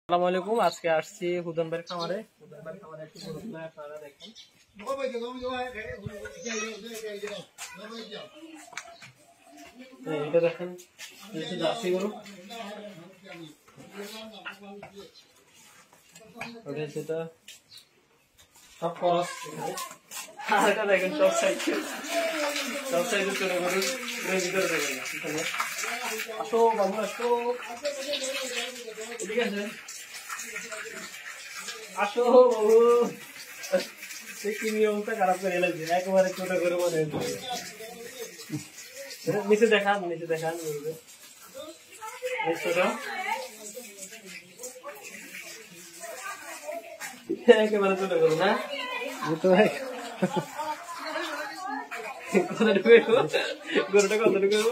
আসসালামু আলাইকুম। আজকে আসছি হুদন ভাইয়ের খামারে। হুদন ভাইয়ের খামারে একটু গরুগুলো আপনারা দেখেন। এটা দেখেন, এটা জার্সি গরু। ওটা সেটা সব খরচ। আর এটা দেখেন সব সাইজে ছোট গরু ভিতরে দেখেন। এখানে আসো বাবু, আসো, ঠিক আছে, আসো বাবু। কি নিয়মটা খারাপ করে এলাম, একেবারে ছোট করে মনে হচ্ছে। নিচে দেখান, নিচে দেখান, ছোট একেবারে ছোট করো না। গরুটা কত ঢুকবো?